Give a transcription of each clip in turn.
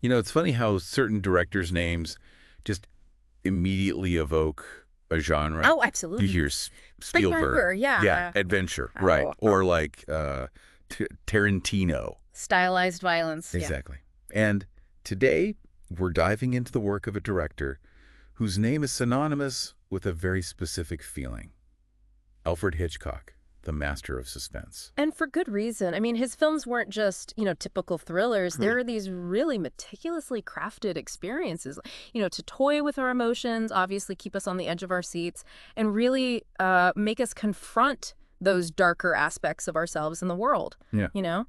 You know, it's funny how certain directors' names just immediately evoke a genre. Oh, You absolutely. hear Spielberg. Spielberg, Yeah, yeah. adventure, right. Oh, Or like Tarantino. stylized violence, yeah. Exactly. And today, we're diving into the work of a director whose name is synonymous with a very specific feeling. Alfred Hitchcock, the master of suspense. And for good reason. I mean, his films weren't just, typical thrillers. There are these really meticulously crafted experiences, to toy with our emotions, obviously keep us on the edge of our seats, and really make us confront those darker aspects of ourselves in the world, Yeah. you know?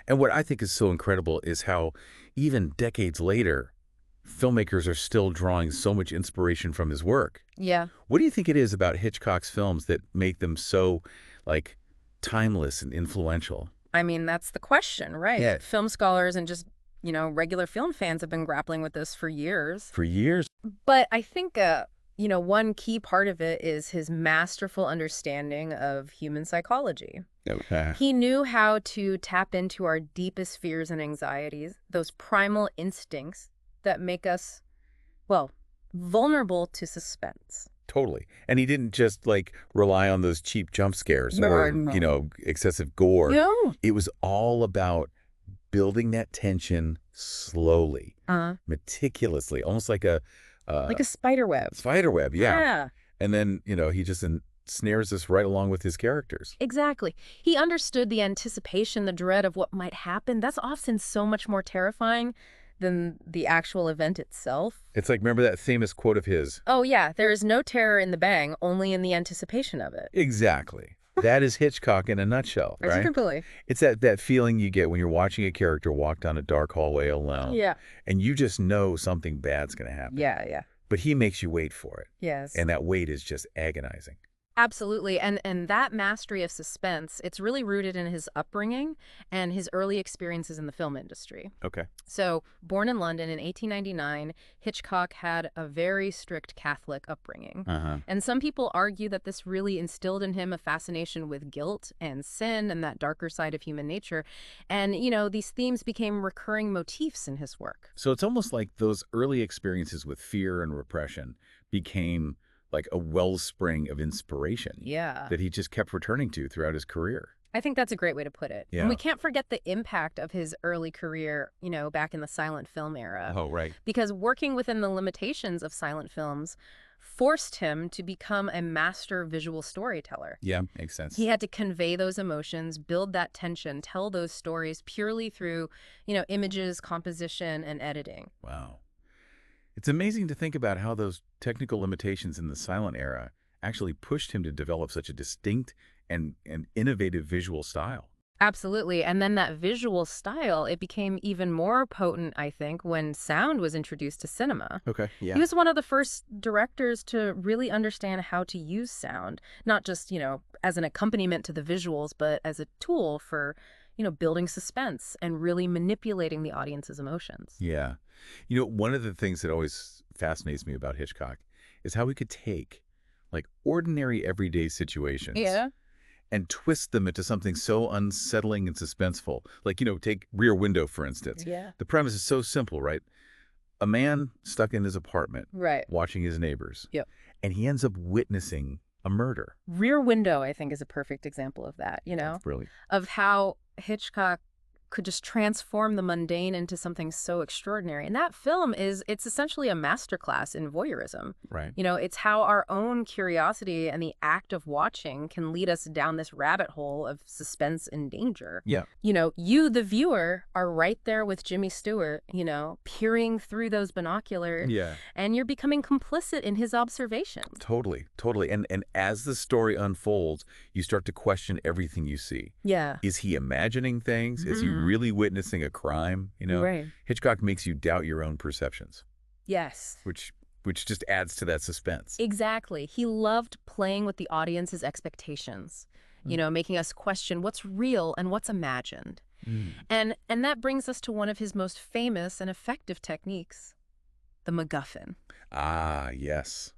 And what I think is so incredible is how even decades later, filmmakers are still drawing so much inspiration from his work. Yeah. What do you think it is about Hitchcock's films that make them so, like, timeless and influential? I mean, that's the question, right? Yeah. Film scholars and just, regular film fans have been grappling with this for years. For years. But I think, one key part of it is his masterful understanding of human psychology. Okay. He knew how to tap into our deepest fears and anxieties, those primal instincts that make us, well, vulnerable to suspense. Totally. And he didn't just, like, rely on those cheap jump scares or, No. excessive gore. Yeah. It was all about building that tension slowly, meticulously, almost like a Like a spider web. spider web, yeah. Yeah. And then, he just snares us right along with his characters. Exactly. He understood the anticipation, the dread of what might happen. That's often so much more terrifying than the actual event itself. It's like, remember that famous quote of his? Oh, yeah, there is no terror in the bang, only in the anticipation of it. Exactly. That is Hitchcock in a nutshell, right? Completely. It's that feeling you get when you're watching a character walk down a dark hallway alone. Yeah. And you just know something bad's going to happen. Yeah. But he makes you wait for it. Yes. And that wait is just agonizing. Absolutely. And that mastery of suspense, it's really rooted in his upbringing and his early experiences in the film industry. Okay. So, born in London in 1899, Hitchcock had a very strict Catholic upbringing. And some people argue that this really instilled in him a fascination with guilt and sin and that darker side of human nature. And, these themes became recurring motifs in his work. So it's almost like those early experiences with fear and repression became like a wellspring of inspiration. Yeah. That he just kept returning to throughout his career. I think that's a great way to put it. Yeah. And we can't forget the impact of his early career, back in the silent film era. Oh, right. Because working within the limitations of silent films forced him to become a master visual storyteller. Yeah, makes sense. He had to convey those emotions, build that tension, tell those stories purely through, images, composition, and editing. Wow. It's amazing to think about how those technical limitations in the silent era actually pushed him to develop such a distinct and innovative visual style. Absolutely. And then that visual style, it became even more potent, I think, when sound was introduced to cinema. Okay, yeah. He was one of the first directors to really understand how to use sound, not just, as an accompaniment to the visuals, but as a tool for, building suspense and really manipulating the audience's emotions. Yeah. One of the things that always fascinates me about Hitchcock is how he could take, like, ordinary everyday situations and twist them into something so unsettling and suspenseful. Like, take Rear Window, for instance. Yeah. The premise is so simple, right? A man stuck in his apartment Right. watching his neighbors. Yep. And he ends up witnessing a murder. Rear Window, I think, is a perfect example of that, That's brilliant. of how Hitchcock could just transform the mundane into something so extraordinary. And that film it's essentially a masterclass in voyeurism. Right. It's how our own curiosity and the act of watching can lead us down this rabbit hole of suspense and danger. Yeah. You, the viewer, are right there with Jimmy Stewart, peering through those binoculars. Yeah. And you're becoming complicit in his observations. Totally. And as the story unfolds, you start to question everything you see. Yeah. Is he imagining things? Is he really witnessing a crime? Right. Hitchcock makes you doubt your own perceptions, Yes. which just adds to that suspense. Exactly. He loved playing with the audience's expectations, making us question what's real and what's imagined. And that brings us to one of his most famous and effective techniques, the MacGuffin. Ah, yes,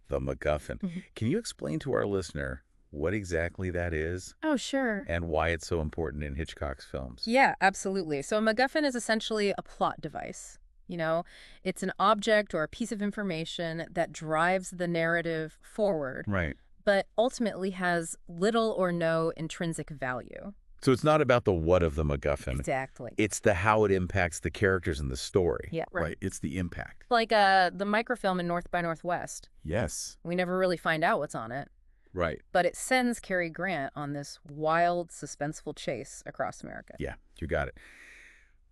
the MacGuffin. Can you explain to our listener what exactly that is Oh, sure. and why it's so important in Hitchcock's films? Yeah, absolutely. So a MacGuffin is essentially a plot device. You know, it's an object or a piece of information that drives the narrative forward, Right. but ultimately has little or no intrinsic value. So it's not about the what of the MacGuffin. Exactly. It's the how it impacts the characters in the story. Yeah. Right. It's the impact. Like the microfilm in North by Northwest. Yes. We never really find out what's on it. Right. But it sends Cary Grant on this wild, suspenseful chase across America. Yeah, you got it.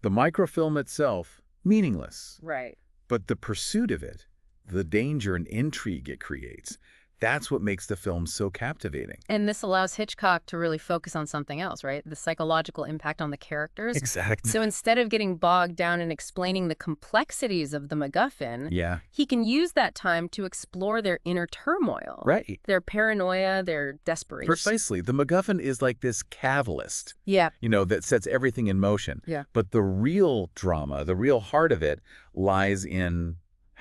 The microfilm itself, meaningless. Right. But the pursuit of it, the danger and intrigue it creates, that's what makes the film so captivating. And this allows Hitchcock to really focus on something else, right? The psychological impact on the characters. Exactly. So instead of getting bogged down in explaining the complexities of the MacGuffin, he can use that time to explore their inner turmoil. Right. Their paranoia, their desperation. Precisely. The MacGuffin is like this catalyst, Yeah. that sets everything in motion. Yeah. But the real drama, the real heart of it, lies in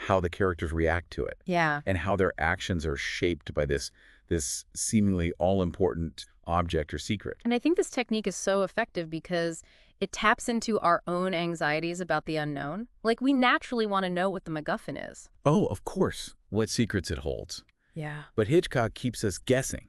how the characters react to it. Yeah. And how their actions are shaped by this seemingly all-important object or secret. And I think this technique is so effective because it taps into our own anxieties about the unknown. Like, we naturally want to know what the MacGuffin is. Oh, of course, what secrets it holds. Yeah. But Hitchcock keeps us guessing,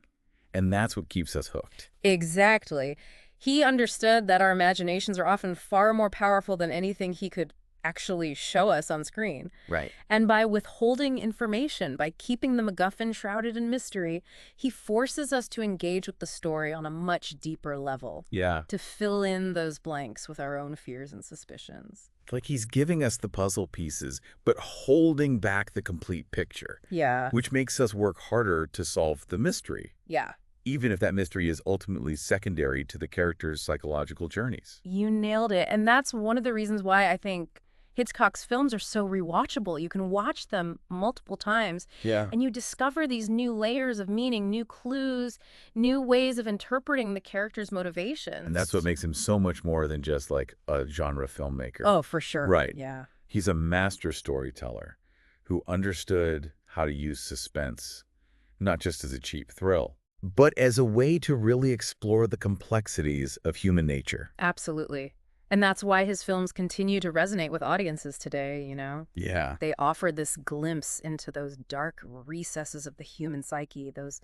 and that's what keeps us hooked. Exactly. He understood that our imaginations are often far more powerful than anything he could actually show us on screen. Right. And by withholding information, by keeping the MacGuffin shrouded in mystery, he forces us to engage with the story on a much deeper level. Yeah. To fill in those blanks with our own fears and suspicions. Like he's giving us the puzzle pieces, but holding back the complete picture. Yeah. Which makes us work harder to solve the mystery. Yeah. Even if that mystery is ultimately secondary to the character's psychological journeys. You nailed it. And that's one of the reasons why I think Hitchcock's films are so rewatchable. You can watch them multiple times. Yeah. And you discover these new layers of meaning, new clues, new ways of interpreting the character's motivations. And that's what makes him so much more than just like a genre filmmaker. Oh, for sure. Right. Yeah. He's a master storyteller who understood how to use suspense, not just as a cheap thrill, but as a way to really explore the complexities of human nature. Absolutely. And that's why his films continue to resonate with audiences today, Yeah. They offer this glimpse into those dark recesses of the human psyche, those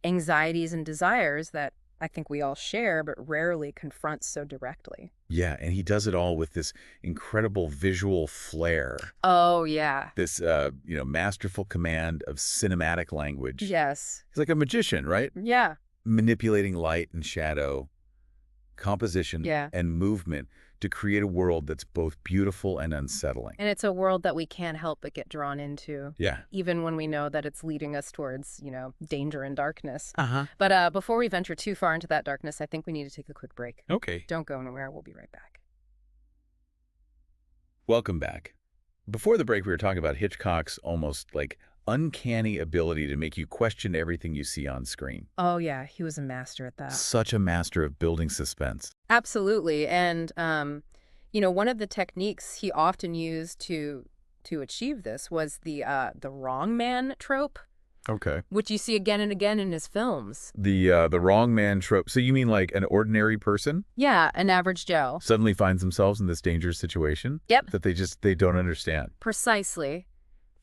anxieties and desires that I think we all share, but rarely confront so directly. Yeah, and he does it all with this incredible visual flair. Oh, yeah. This, masterful command of cinematic language. Yes. He's like a magician, right? Yeah. Manipulating light and shadow, composition and movement to create a world that's both beautiful and unsettling. And it's a world that we can't help but get drawn into. Yeah. Even when we know that it's leading us towards, danger and darkness. Uh-huh. But before we venture too far into that darkness, I think we need to take a quick break. Okay. Don't go anywhere. We'll be right back. Welcome back. Before the break, we were talking about Hitchcock's almost like uncanny ability to make you question everything you see on screen. Oh, yeah. He was a master at that. Such a master of building suspense. Absolutely. And, one of the techniques he often used to achieve this was the wrong man trope. Okay. Which you see again and again in his films. The wrong man trope. So you mean like an ordinary person? Yeah, an average Joe. Suddenly finds themselves in this dangerous situation? Yep. That they don't understand. Precisely.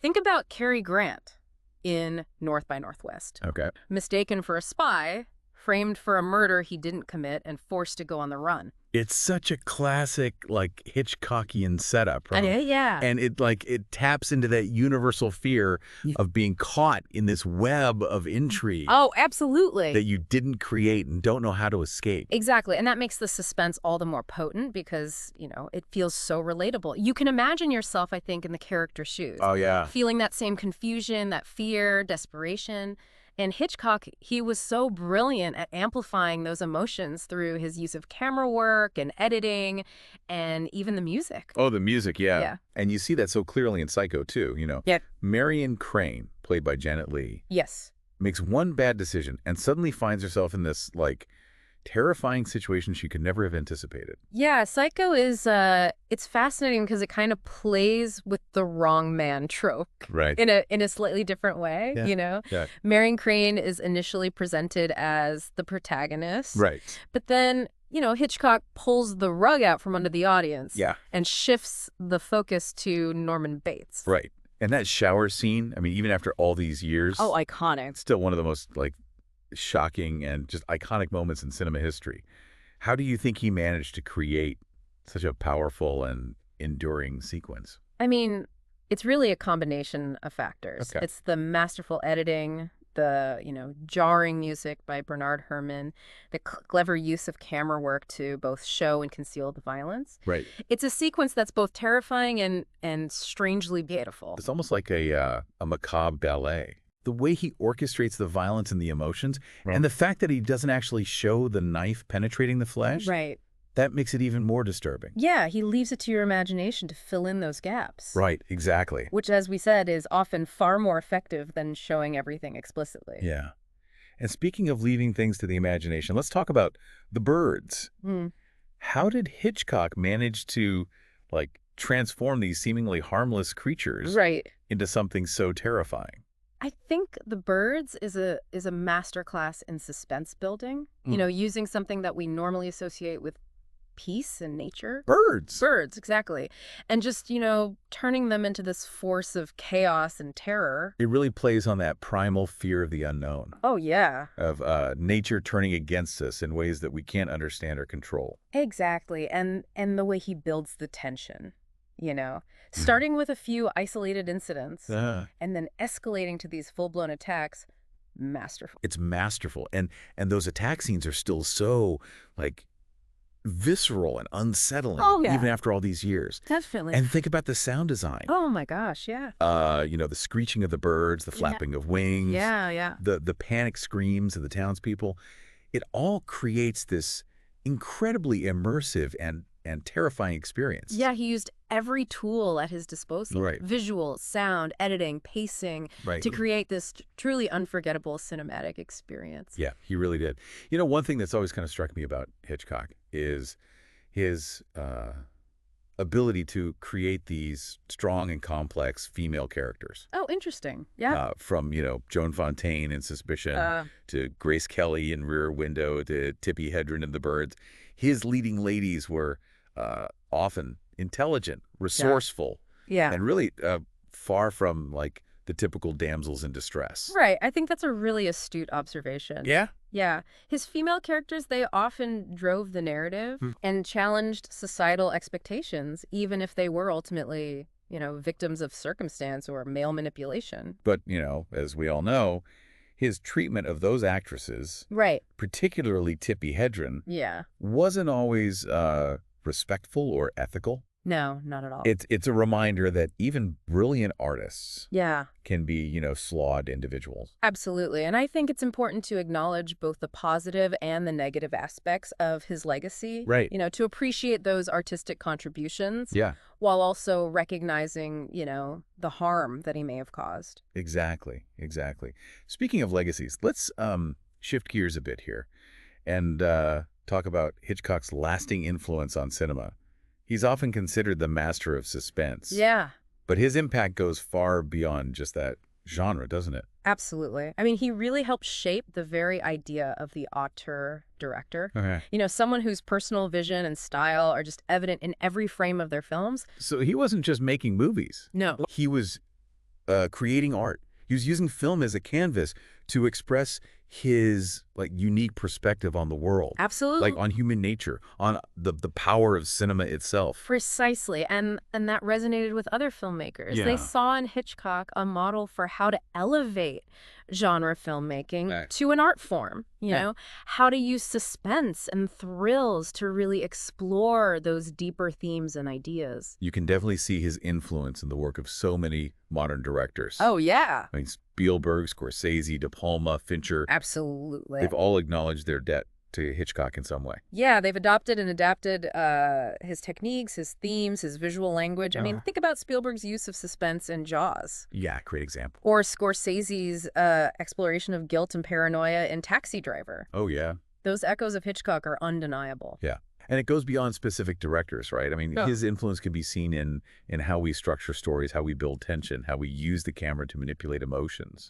Think about Cary Grant in North by Northwest. Okay. Mistaken for a spy, framed for a murder he didn't commit, and forced to go on the run. It's such a classic, like, Hitchcockian setup, right? Yeah. And it taps into that universal fear of being caught in this web of intrigue. Oh, absolutely. That you didn't create and don't know how to escape. Exactly. And that makes the suspense all the more potent because, it feels so relatable. You can imagine yourself, I think, in the character's shoes. Oh, yeah. Feeling that same confusion, that fear, desperation. And Hitchcock, he was so brilliant at amplifying those emotions through his use of camera work and editing and even the music. Oh, the music, yeah. Yeah. And you see that so clearly in Psycho, too, Yeah. Marion Crane, played by Janet Leigh, Yes. makes one bad decision and suddenly finds herself in this, like, terrifying situations she could never have anticipated. Yeah, Psycho is, it's fascinating because it kind of plays with the wrong man trope. Right. In a slightly different way, Yeah. you know? Yeah. Marion Crane is initially presented as the protagonist. Right. But then, Hitchcock pulls the rug out from under the audience. Yeah. And shifts the focus to Norman Bates. Right. And that shower scene, I mean, even after all these years. Oh, iconic. It's still one of the most, shocking and just iconic moments in cinema history. How do you think he managed to create such a powerful and enduring sequence? I mean, it's really a combination of factors. Okay. It's the masterful editing, the, jarring music by Bernard Herrmann, the clever use of camera work to both show and conceal the violence. Right. It's a sequence that's both terrifying and strangely beautiful. It's almost like a macabre ballet. The way he orchestrates the violence and the emotions, and the fact that he doesn't actually show the knife penetrating the flesh, right, that makes it even more disturbing. Yeah, he leaves it to your imagination to fill in those gaps. Right, exactly. Which, as we said, is often far more effective than showing everything explicitly. Yeah. And speaking of leaving things to the imagination, let's talk about the birds. How did Hitchcock manage to, transform these seemingly harmless creatures into something so terrifying? I think The Birds is a masterclass in suspense building, using something that we normally associate with peace and nature. Birds, exactly. And just, turning them into this force of chaos and terror. It really plays on that primal fear of the unknown. Oh, yeah. Of nature turning against us in ways that we can't understand or control. Exactly. And the way he builds the tension. Starting with a few isolated incidents and then escalating to these full-blown attacks, masterful. It's masterful. And those attack scenes are still so, visceral and unsettling, even after all these years. Definitely. And think about the sound design. Oh, my gosh, yeah. The screeching of the birds, the flapping of wings. Yeah. The panic screams of the townspeople. It all creates this incredibly immersive and terrifying experience. Yeah, he used every tool at his disposal. Right. Visual, sound, editing, pacing, to create this truly unforgettable cinematic experience. Yeah, he really did. One thing that's always kind of struck me about Hitchcock is his ability to create these strong and complex female characters. Oh, interesting. Yeah. From, Joan Fontaine in Suspicion to Grace Kelly in Rear Window to Tippi Hedren in The Birds. His leading ladies were often intelligent, resourceful, and really far from the typical damsels in distress. Right. I think that's a really astute observation. Yeah? Yeah. His female characters, they often drove the narrative and challenged societal expectations, even if they were ultimately, victims of circumstance or male manipulation. But, as we all know, his treatment of those actresses, particularly Tippi Hedren, wasn't always respectful or ethical. No, not at all. It's a reminder that even brilliant artists Yeah. can be, flawed individuals. Absolutely. And I think it's important to acknowledge both the positive and the negative aspects of his legacy. Right. To appreciate those artistic contributions. Yeah. While also recognizing, the harm that he may have caused. Exactly. Exactly. Speaking of legacies, let's shift gears a bit here and talk about Hitchcock's lasting influence on cinema. He's often considered the master of suspense. Yeah. But his impact goes far beyond just that genre, doesn't it? Absolutely. I mean, he really helped shape the very idea of the auteur director. Okay. Someone whose personal vision and style are just evident in every frame of their films. So he wasn't just making movies. No. He was creating art. He was using film as a canvas to express his unique perspective on the world. Absolutely. On human nature, on the power of cinema itself. Precisely. And that resonated with other filmmakers. Yeah. They saw in Hitchcock a model for how to elevate genre filmmaking to an art form, you know, how to use suspense and thrills to really explore those deeper themes and ideas. You can definitely see his influence in the work of so many modern directors. Oh, yeah. I mean, Spielberg, Scorsese, De Palma, Fincher. Absolutely. They've all acknowledged their debt to Hitchcock in some way. Yeah, they've adopted and adapted his techniques, his themes, his visual language. I mean, think about Spielberg's use of suspense in Jaws. Yeah, great example. Or Scorsese's exploration of guilt and paranoia in Taxi Driver. Oh, yeah. Those echoes of Hitchcock are undeniable. Yeah. And it goes beyond specific directors, right? I mean, his influence can be seen in how we structure stories, how we build tension, how we use the camera to manipulate emotions.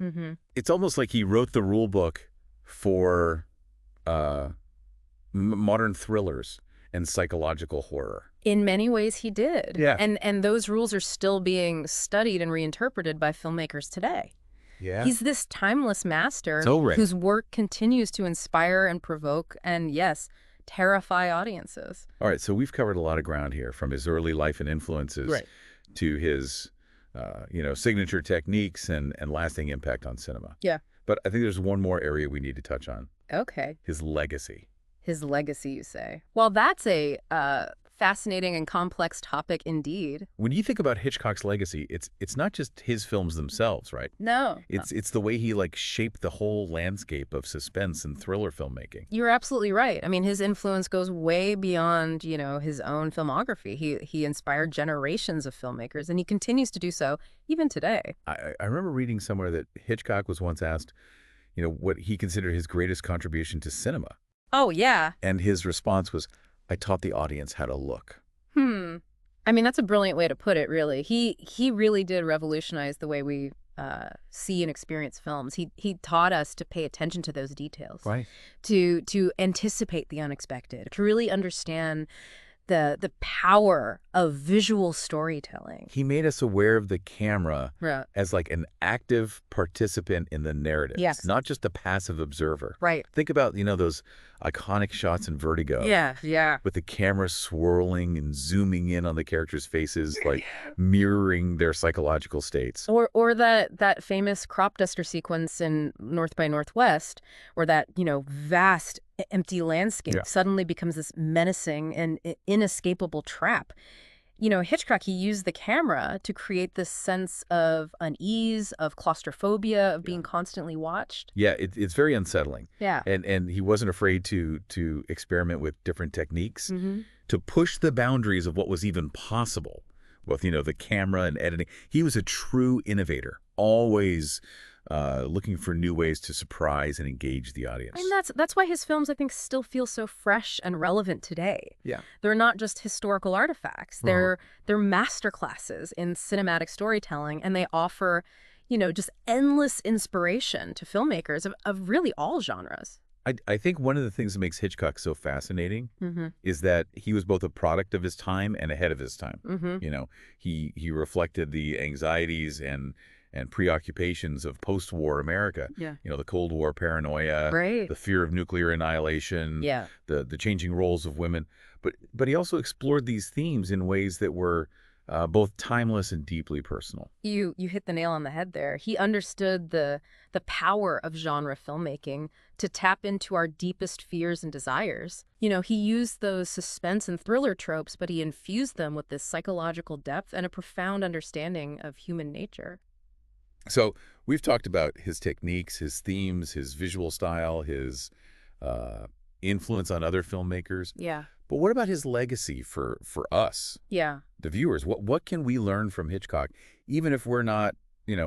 It's almost like he wrote the rule book for modern thrillers and psychological horror. In many ways, he did. Yeah. And those rules are still being studied and reinterpreted by filmmakers today. Yeah. He's this timeless master So whose work continues to inspire and provoke and, yes, terrify audiences. All right, so we've covered a lot of ground here, from his early life and influences to his signature techniques and lasting impact on cinema. Yeah. But I think there's one more area we need to touch on. Okay. His legacy. His legacy, you say? Well, that's a fascinating and complex topic indeed. When you think about Hitchcock's legacy, it's not just his films themselves, right? No. It's the way he shaped the whole landscape of suspense and thriller filmmaking. You're absolutely right. I mean, his influence goes way beyond, his own filmography. He inspired generations of filmmakers, and he continues to do so even today. I remember reading somewhere that Hitchcock was once asked, what he considered his greatest contribution to cinema. Oh, yeah. And his response was, I taught the audience how to look. I mean, that's a brilliant way to put it, really. He really did revolutionize the way we see and experience films. He taught us to pay attention to those details. Right. To anticipate the unexpected, to really understand the power of visual storytelling. He made us aware of the camera as an active participant in the narrative. Yes. Not just a passive observer. Right. Think about, those iconic shots in Vertigo. Yeah. With the camera swirling and zooming in on the characters' faces, mirroring their psychological states. Or that famous crop duster sequence in North by Northwest, where that, vast empty landscape suddenly becomes this menacing and inescapable trap. Hitchcock, he used the camera to create this sense of unease, of claustrophobia, of being constantly watched. Yeah, it's very unsettling. Yeah. And he wasn't afraid to experiment with different techniques to push the boundaries of what was even possible with, the camera and editing. He was a true innovator, always looking for new ways to surprise and engage the audience. And that's why his films, I think, still feel so fresh and relevant today. Yeah. They're not just historical artifacts. They're masterclasses in cinematic storytelling, and they offer, just endless inspiration to filmmakers of really all genres. I think one of the things that makes Hitchcock so fascinating is that he was both a product of his time and ahead of his time. He reflected the anxieties and preoccupations of post-war America. Yeah. The Cold War paranoia, the fear of nuclear annihilation, the changing roles of women. But he also explored these themes in ways that were both timeless and deeply personal. You hit the nail on the head there. He understood the power of genre filmmaking to tap into our deepest fears and desires. He used those suspense and thriller tropes, but he infused them with this psychological depth and a profound understanding of human nature. So we've talked about his techniques, his themes, his visual style, his influence on other filmmakers. Yeah. But what about his legacy for us, the viewers? What can we learn from Hitchcock, even if we're not,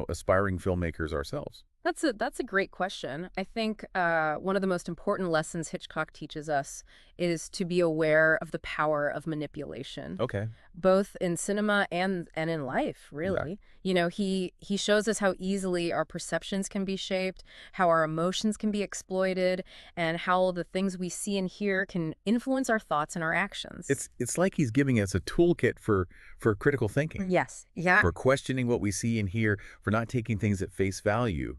aspiring filmmakers ourselves? That's a great question. I think one of the most important lessons Hitchcock teaches us is to be aware of the power of manipulation. Okay. Both in cinema and in life, really. Yeah. He shows us how easily our perceptions can be shaped, how our emotions can be exploited, and how the things we see and hear can influence our thoughts and our actions. It's like he's giving us a toolkit for critical thinking. Yes. Yeah. For questioning what we see and hear, for not taking things at face value.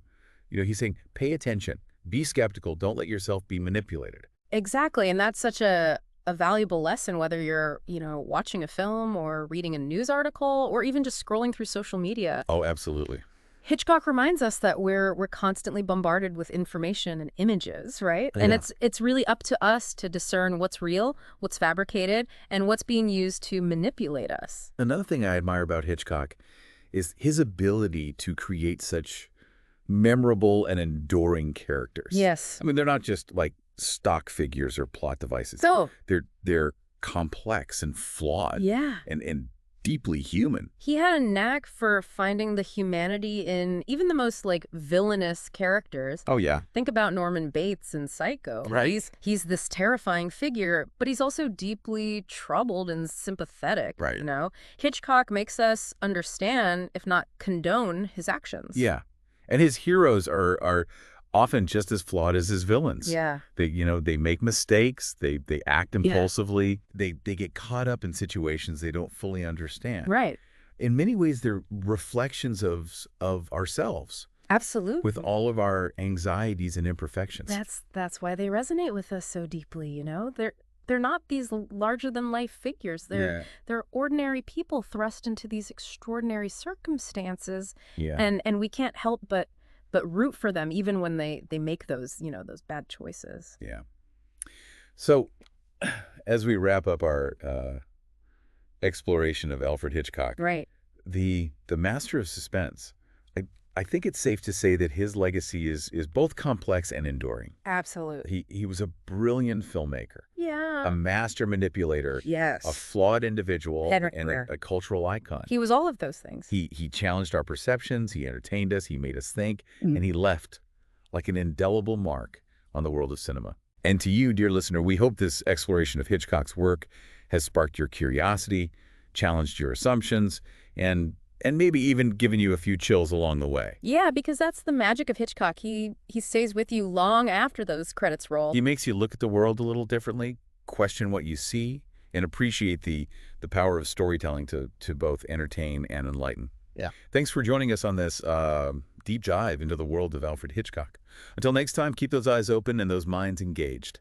He's saying, pay attention, be skeptical, don't let yourself be manipulated. Exactly. And that's such a valuable lesson, whether you're, watching a film or reading a news article or even just scrolling through social media. Oh, absolutely. Hitchcock reminds us that we're constantly bombarded with information and images, right? Yeah. And it's really up to us to discern what's real, what's fabricated, and what's being used to manipulate us. Another thing I admire about Hitchcock is his ability to create such memorable and enduring characters. Yes. I mean, they're not just stock figures or plot devices. So they're complex and flawed. Yeah. And deeply human. He had a knack for finding the humanity in even the most, like, villainous characters. Oh, yeah. Think about Norman Bates in Psycho. Right. He's this terrifying figure, but he's also deeply troubled and sympathetic, Right. you know? Hitchcock makes us understand, if not condone, his actions. Yeah. And his heroes are often just as flawed as his villains. Yeah. They make mistakes, they act impulsively, they get caught up in situations they don't fully understand. Right. In many ways, they're reflections of ourselves. Absolutely. With all of our anxieties and imperfections. That's why they resonate with us so deeply, you know? They're not these larger-than-life figures. They're ordinary people thrust into these extraordinary circumstances. Yeah. And we can't help but root for them even when they make those, those bad choices. Yeah. So as we wrap up our exploration of Alfred Hitchcock, right, the master of suspense, I think it's safe to say that his legacy is both complex and enduring. Absolutely. He was a brilliant filmmaker. Yeah. A master manipulator. Yes. A flawed individual. And a cultural icon. He was all of those things. He challenged our perceptions, he entertained us, he made us think, and he left like an indelible mark on the world of cinema. And to you, dear listener, we hope this exploration of Hitchcock's work has sparked your curiosity, challenged your assumptions, and maybe even given you a few chills along the way. Yeah, because that's the magic of Hitchcock. He stays with you long after those credits roll. He makes you look at the world a little differently, question what you see, and appreciate the power of storytelling to both entertain and enlighten. Yeah. Thanks for joining us on this deep dive into the world of Alfred Hitchcock. Until next time, keep those eyes open and those minds engaged.